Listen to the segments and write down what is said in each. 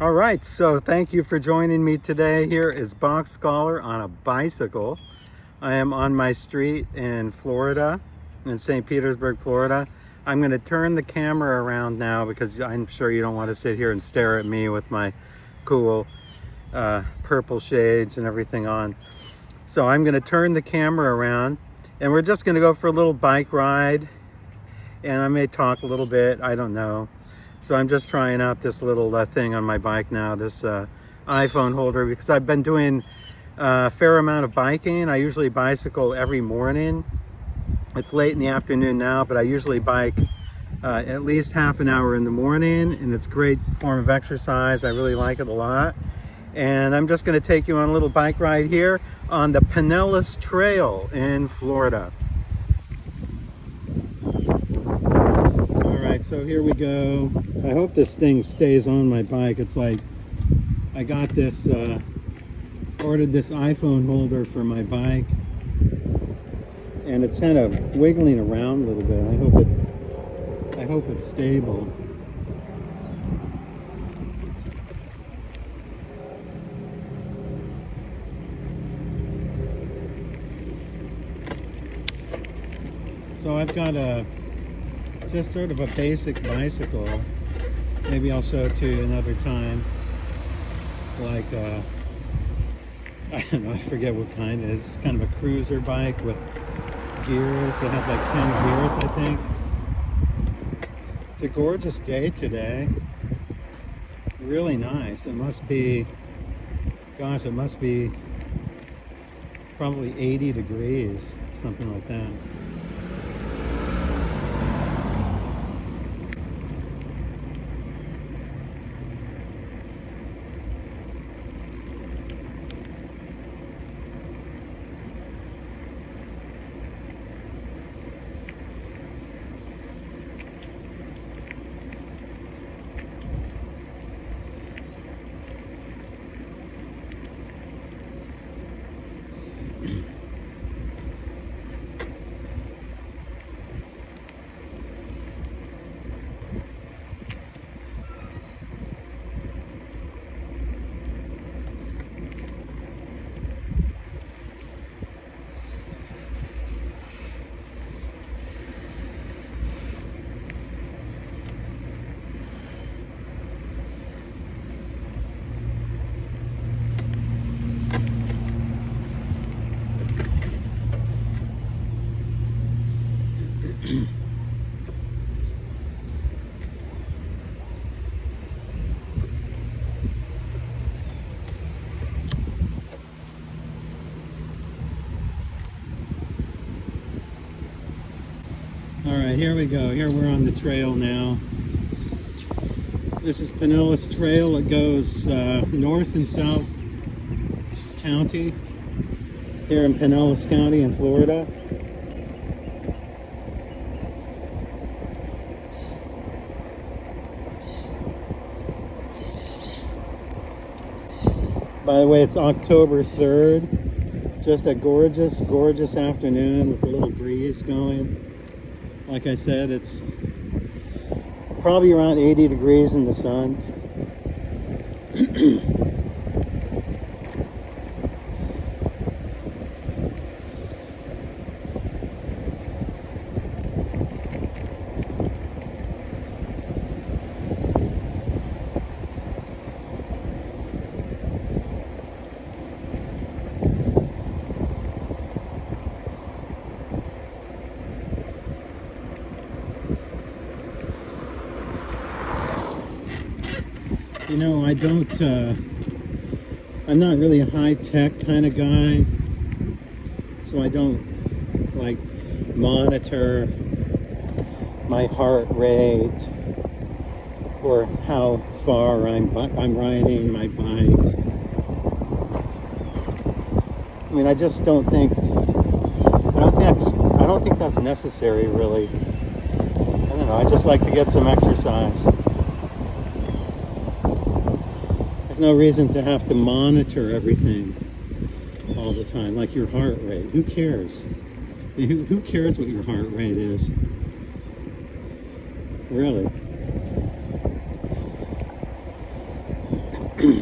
All right, so thank you for joining me today. Here is BachScholar on a bicycle. I am on my street in Florida, in St. Petersburg, Florida. I'm going to turn the camera around now because I'm sure you don't want to sit here and stare at me with my cool purple shades and everything on. So I'm going to turn the camera around and we're just going to go for a little bike ride, and I may talk a little bit, I don't know. So I'm just trying out this little thing on my bike now, this iPhone holder, because I've been doing a fair amount of biking. I usually bicycle every morning. It's late in the afternoon now, but I usually bike at least half an hour in the morning, and it's a great form of exercise. I really like it a lot. And I'm just going to take you on a little bike ride here on the Pinellas Trail in Florida. Alright, so here we go. I hope this thing stays on my bike. It's like I got this, ordered this iPhone holder for my bike, and it's kind of wiggling around a little bit. I hope it's stable. So I've got just sort of a basic bicycle. Maybe I'll show it to you another time. It's like, I don't know, I forget what kind it is. It's kind of a cruiser bike with gears. It has like 10 gears, I think. It's a gorgeous day today. Really nice. It must be, gosh, it must be probably 80 degrees, something like that. All right, here we go. Here we're on the trail now. This is Pinellas Trail. It goes north and south county here in Pinellas County in Florida. By the way, it's October 3rd. Just a gorgeous, gorgeous afternoon with a little breeze going. Like I said, it's probably around 80 degrees in the sun. You know, I'm not really a high-tech kind of guy, so I don't like monitor my heart rate or how far I'm riding my bike. I mean, I just don't think, I don't think that's necessary, really. I don't know, I just like to get some exercise. There's no reason to have to monitor everything all the time, like your heart rate. Who cares? I mean, who cares what your heart rate is? Really? You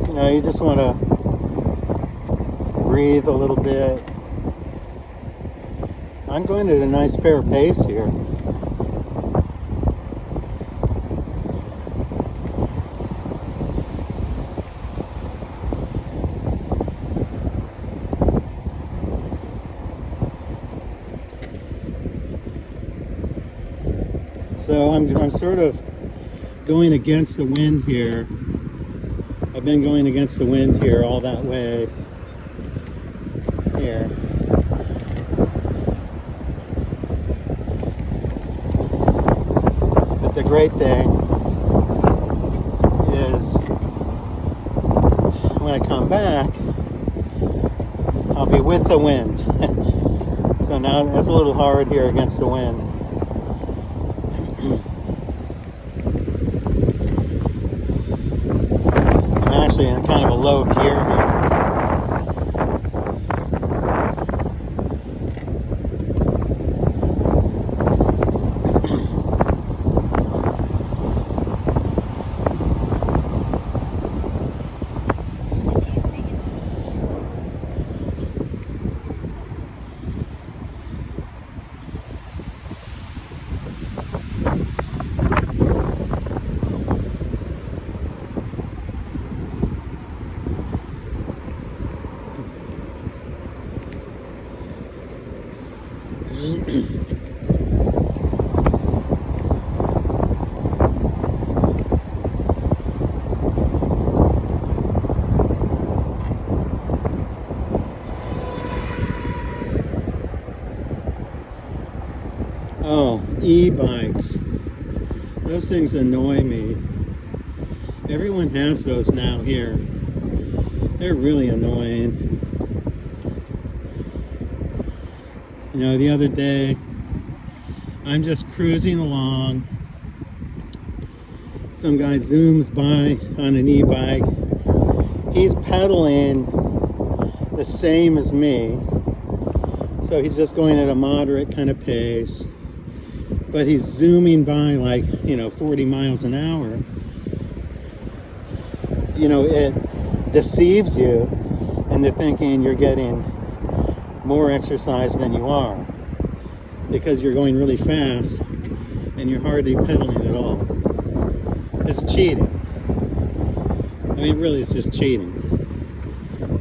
know, you just want to breathe a little bit. I'm going at a nice fair pace here. So I'm sort of going against the wind here. I've been going against the wind here all that way here. But the great thing is when I come back, I'll be with the wind. So now it's a little hard here against the wind. I'm actually in kind of a low gear here. Oh, e-bikes. Those things annoy me. Everyone has those now here. They're really annoying. You know, the other day, I'm just cruising along. Some guy zooms by on an e-bike. He's pedaling the same as me. So he's just going at a moderate kind of pace. But he's zooming by like, 40 miles an hour. You know, it deceives you into thinking you're getting more exercise than you are, because you're going really fast and you're hardly pedaling at all. It's cheating. I mean, really, it's just cheating.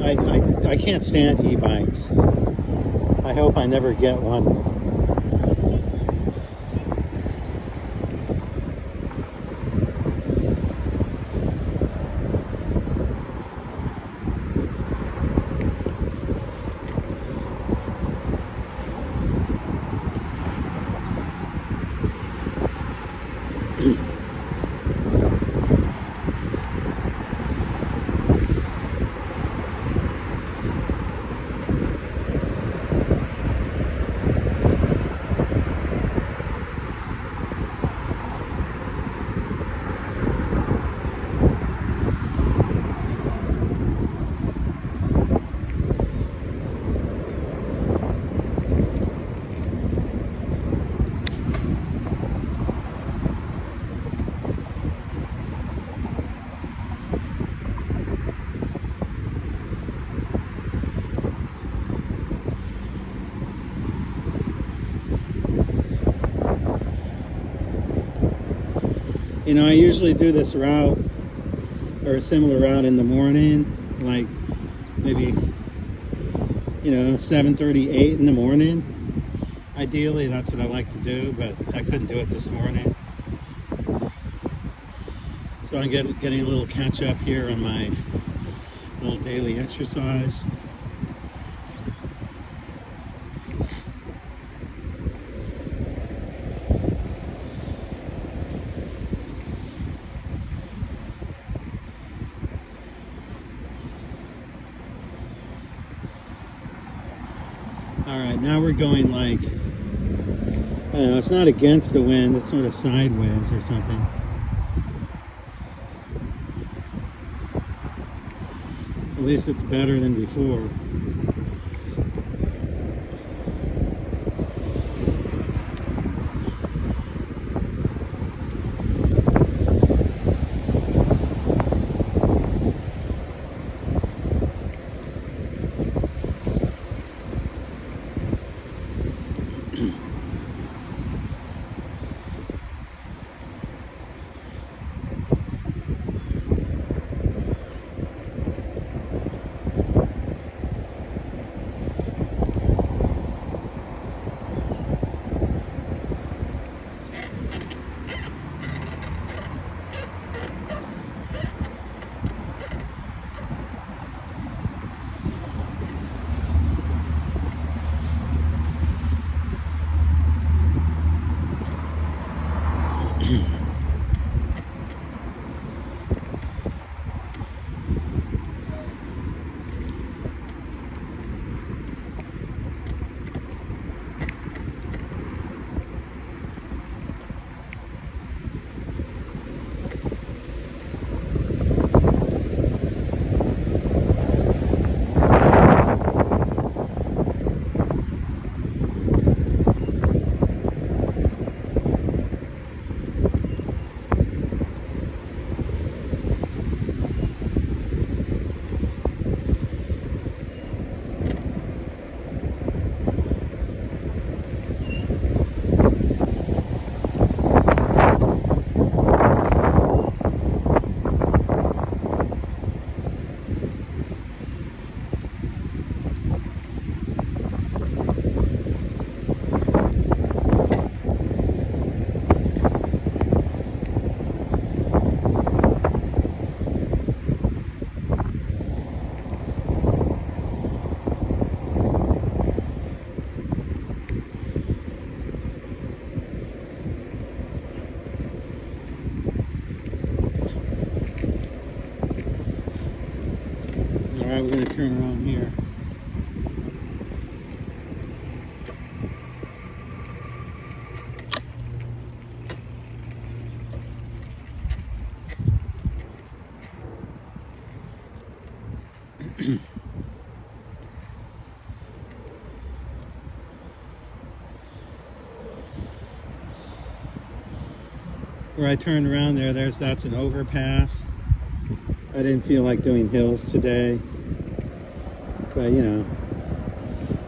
I can't stand e-bikes. I hope I never get one. You know, I usually do this route or a similar route in the morning, like maybe, 7:38 in the morning. Ideally, that's what I like to do, but I couldn't do it this morning. So I'm getting a little catch up here on my little daily exercise. Alright, now we're going like, I don't know, it's not against the wind, it's sort of sideways or something. At least it's better than before. Alright, we're going to turn around here. Where I turned around that's an overpass. I didn't feel like doing hills today, but you know,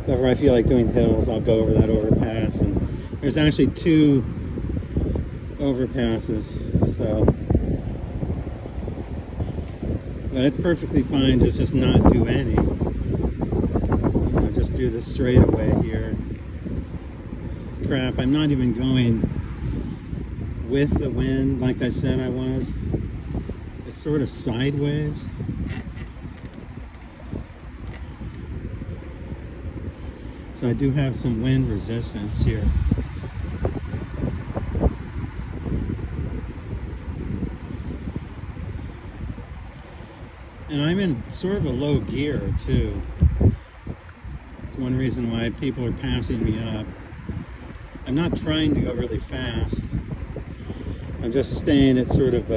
whenever I feel like doing hills, I'll go over that overpass. And there's actually 2 overpasses, so, but it's perfectly fine to just not do any. You know, just do the straightaway here. Crap, I'm not even going with the wind like I said I was. It's sort of sideways. So I do have some wind resistance here. And I'm in sort of a low gear too. It's one reason why people are passing me up. I'm not trying to go really fast. I'm just staying at sort of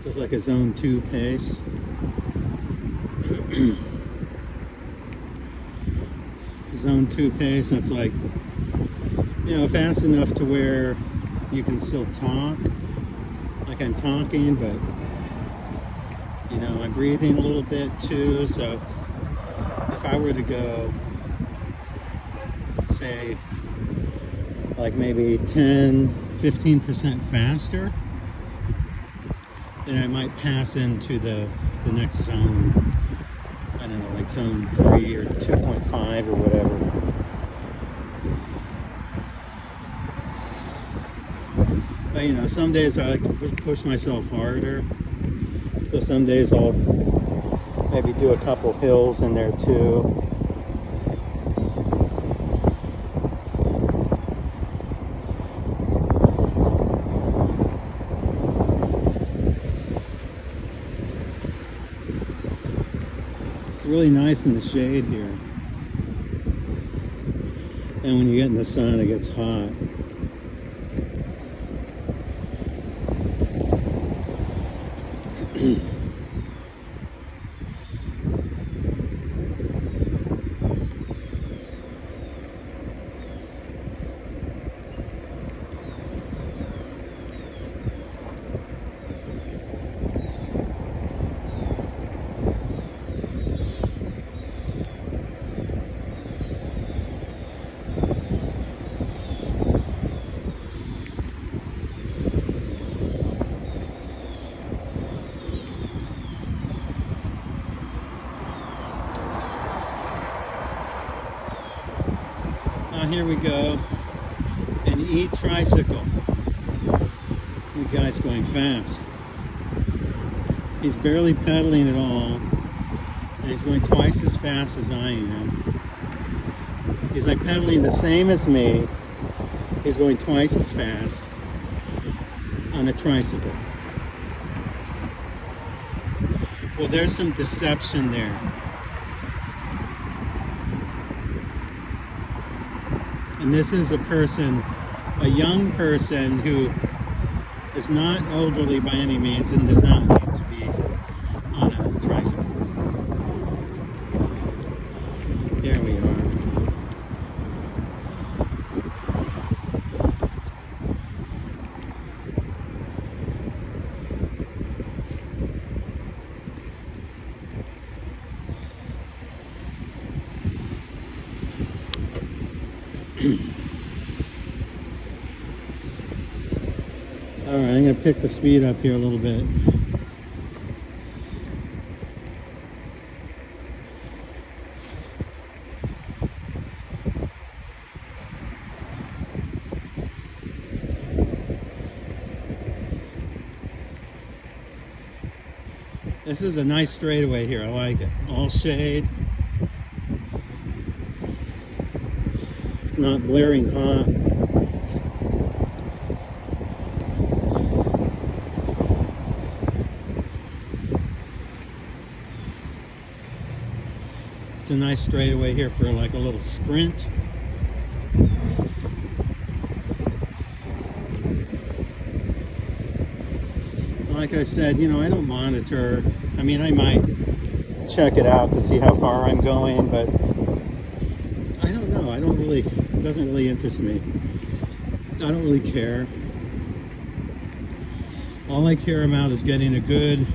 just like a zone 2 pace. Zone 2 pace, that's like, you know, fast enough to where you can still talk, like I'm talking, but, you know, I'm breathing a little bit too, so if I were to go, say, like maybe 10-15% faster, then I might pass into the next zone. I don't know, like zone 3 or 2.5 or whatever. But you know, some days I like to push myself harder. So some days I'll maybe do a couple hills in there too. It's really nice in the shade here. And when you get in the sun, it gets hot. Here we go, an e-tricycle. The guy's going fast. He's barely pedaling at all, and he's going twice as fast as I am. He's like pedaling the same as me. He's going twice as fast. on a tricycle. Well, there's some deception there. And this is a person, a young person who is not elderly by any means and does not need to be on a tricycle. There we are. All right, I'm going to pick the speed up here a little bit. This is a nice straightaway here. I like it. All shade. It's not blaring hot. It's a nice straightaway here for like a little sprint. Like I said, you know, I don't monitor. I mean, I might check it out to see how far I'm going, but I don't know. I don't really, it doesn't really interest me. I don't really care. All I care about is getting a good,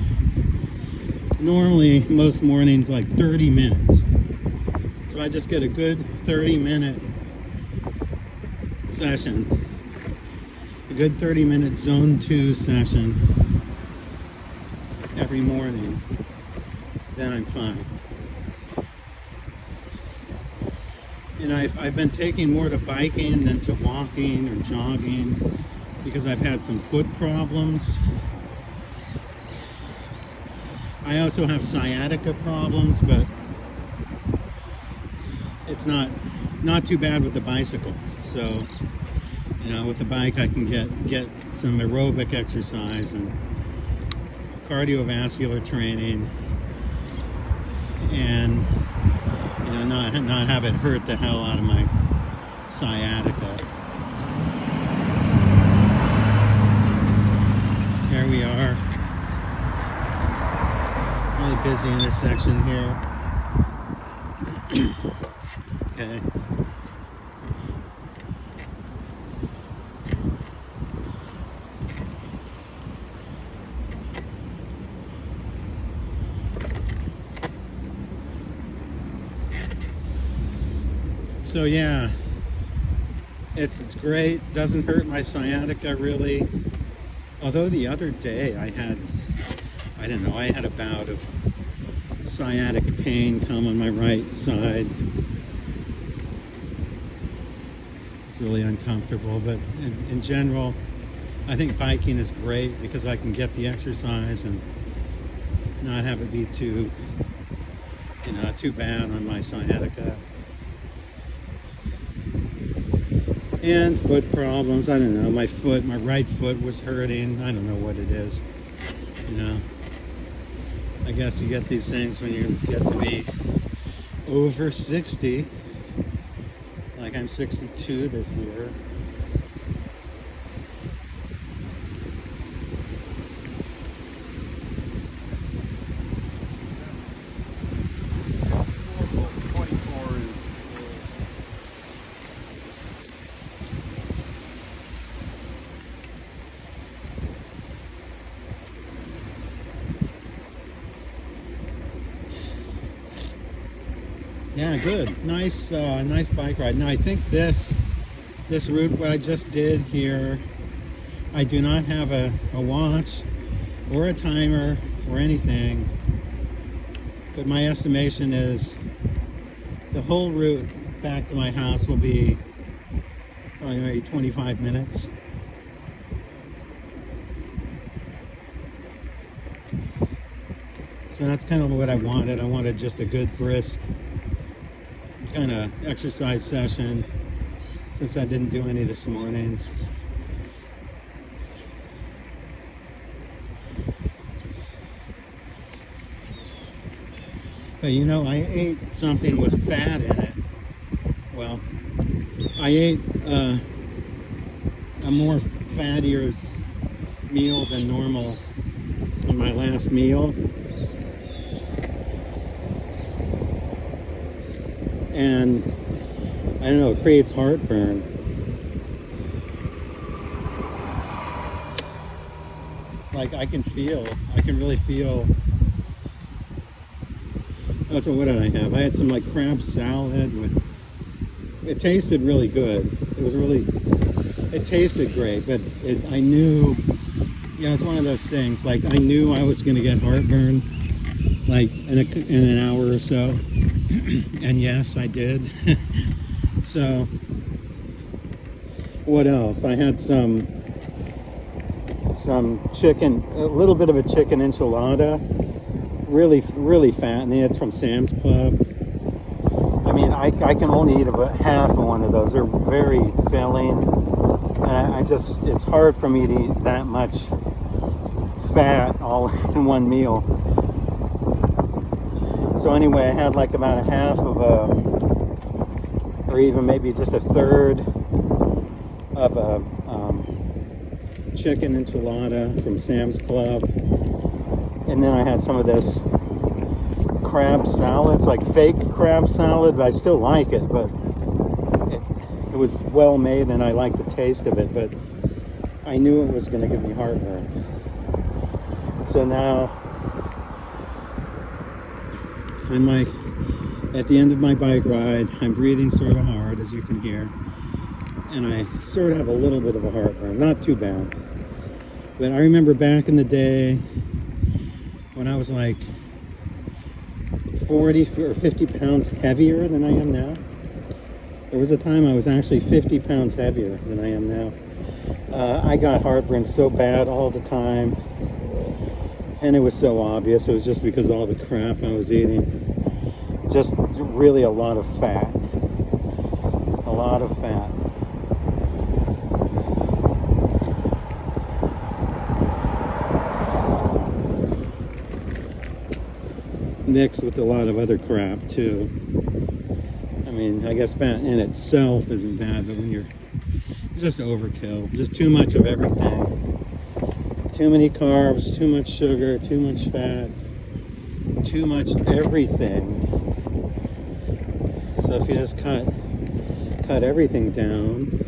normally most mornings like 30 minutes. So I just get a good 30-minute session, a good 30-minute zone 2 session every morning, then I'm fine. And I've been taking more to biking than to walking or jogging because I've had some foot problems. I also have sciatica problems, but it's not too bad with the bicycle. So, you know, with the bike I can get some aerobic exercise and cardiovascular training, and you know, not have it hurt the hell out of my sciatica. There we are. Really busy intersection here. Okay. So yeah, it's great. Doesn't hurt my sciatica really. Although the other day I had a bout of sciatic pain come on my right side. It's really uncomfortable, but in general, I think biking is great because I can get the exercise and not have it be too bad on my sciatica. And foot problems, I don't know, my right foot was hurting. I don't know what it is, you know. I guess you get these things when you get to be over 60. Like I'm 62 this year. Yeah, good. Nice bike ride. Now I think this route, what I just did here, I do not have a watch or a timer or anything, but my estimation is the whole route back to my house will be probably maybe 25 minutes. So that's kind of what I wanted. I wanted just a good brisk kind of exercise session since I didn't do any this morning. But you know, I ate something with fat in it. Well, I ate a more fattier meal than normal in my last meal. And I don't know, it creates heartburn. Like I can really feel. Oh, so what did I have? I had some like crab salad with, it tasted really good. It tasted great, but I knew, you know, it's one of those things, like I knew I was going to get heartburn like in an hour or so. And yes, I did. So what else? I had some chicken, a little bit of a chicken enchilada, really fattening. It's from Sam's Club. I mean, I can only eat about half of one of those. They're very filling, and it's hard for me to eat that much fat all in one meal. So anyway, I had like about a half of or even maybe just a third of a chicken enchilada from Sam's Club. And then I had some of this crab salad. It's like fake crab salad, but I still like it. But it was well made and I like the taste of it. But I knew it was going to give me heartburn. So now I'm like at the end of my bike ride. I'm breathing sort of hard, as you can hear. And I sort of have a little bit of a heartburn. Not too bad. But I remember back in the day when I was like 40 or 50 pounds heavier than I am now. There was a time I was actually 50 pounds heavier than I am now. I got heartburn so bad all the time. And it was so obvious. It was just because of all the crap I was eating. Just really a lot of fat. A lot of fat. Mixed with a lot of other crap too. I mean, I guess fat in itself isn't bad, but when it's just overkill. Just too much of everything. Too many carbs, too much sugar, too much fat, too much everything. So if you just cut everything down,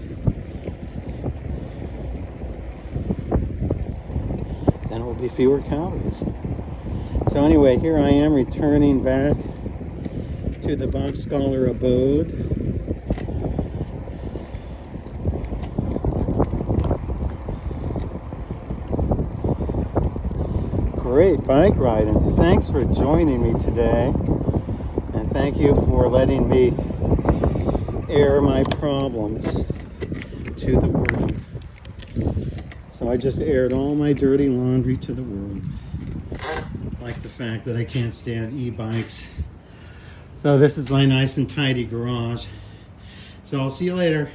then it will be fewer calories. So anyway, here I am returning back to the BachScholar abode. Great bike ride, and thanks for joining me today. And thank you for letting me air my problems to the world. So I just aired all my dirty laundry to the world. Like the fact that I can't stand e-bikes. So this is my nice and tidy garage. So I'll see you later.